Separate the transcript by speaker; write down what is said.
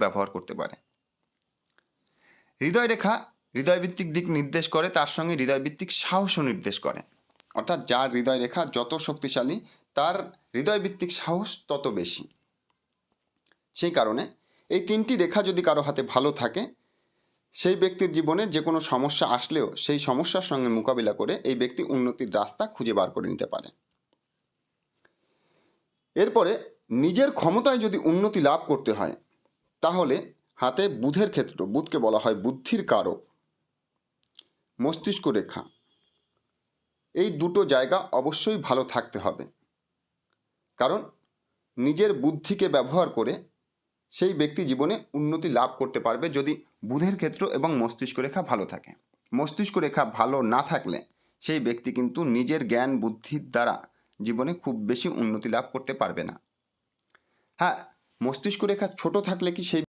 Speaker 1: ব্যবহার করতে পারে। হৃদয় রেখা হৃদয়ভিত্তিক দিক নির্দেশ করে, তার সঙ্গে হৃদয়ভিত্তিক সাহসও নির্দেশ করে। অর্থাৎ যার হৃদয় রেখা যত শক্তিশালী, তার হৃদয়ভিত্তিক সাহস তত বেশি। সেই কারণে এই তিনটি রেখা যদি কারো হাতে ভালো থাকে, সেই ব্যক্তির জীবনে যে কোনো সমস্যা আসলেও সেই সমস্যার সঙ্গে মোকাবিলা করে এই ব্যক্তি উন্নতির রাস্তা খুঁজে বার করে নিতে পারে। এরপরে নিজের ক্ষমতায় যদি উন্নতি লাভ করতে হয়, তাহলে হাতে বুধের ক্ষেত্র, বুধকে বলা হয় বুদ্ধির কারক, মস্তিষ্ক রেখা, এই দুটো জায়গা অবশ্যই ভালো থাকতে হবে। কারণ নিজের বুদ্ধিকে ব্যবহার করে সেই ব্যক্তি জীবনে উন্নতি লাভ করতে পারবে যদি বুধের ক্ষেত্র এবং মস্তিষ্ক রেখা ভালো থাকে। মস্তিষ্ক রেখা ভালো না থাকলে সেই ব্যক্তি কিন্তু নিজের জ্ঞান বুদ্ধির দ্বারা জীবনে খুব বেশি উন্নতি লাভ করতে পারবে না। হ্যাঁ, মস্তিষ্ক রেখা ছোট থাকলে কি সেই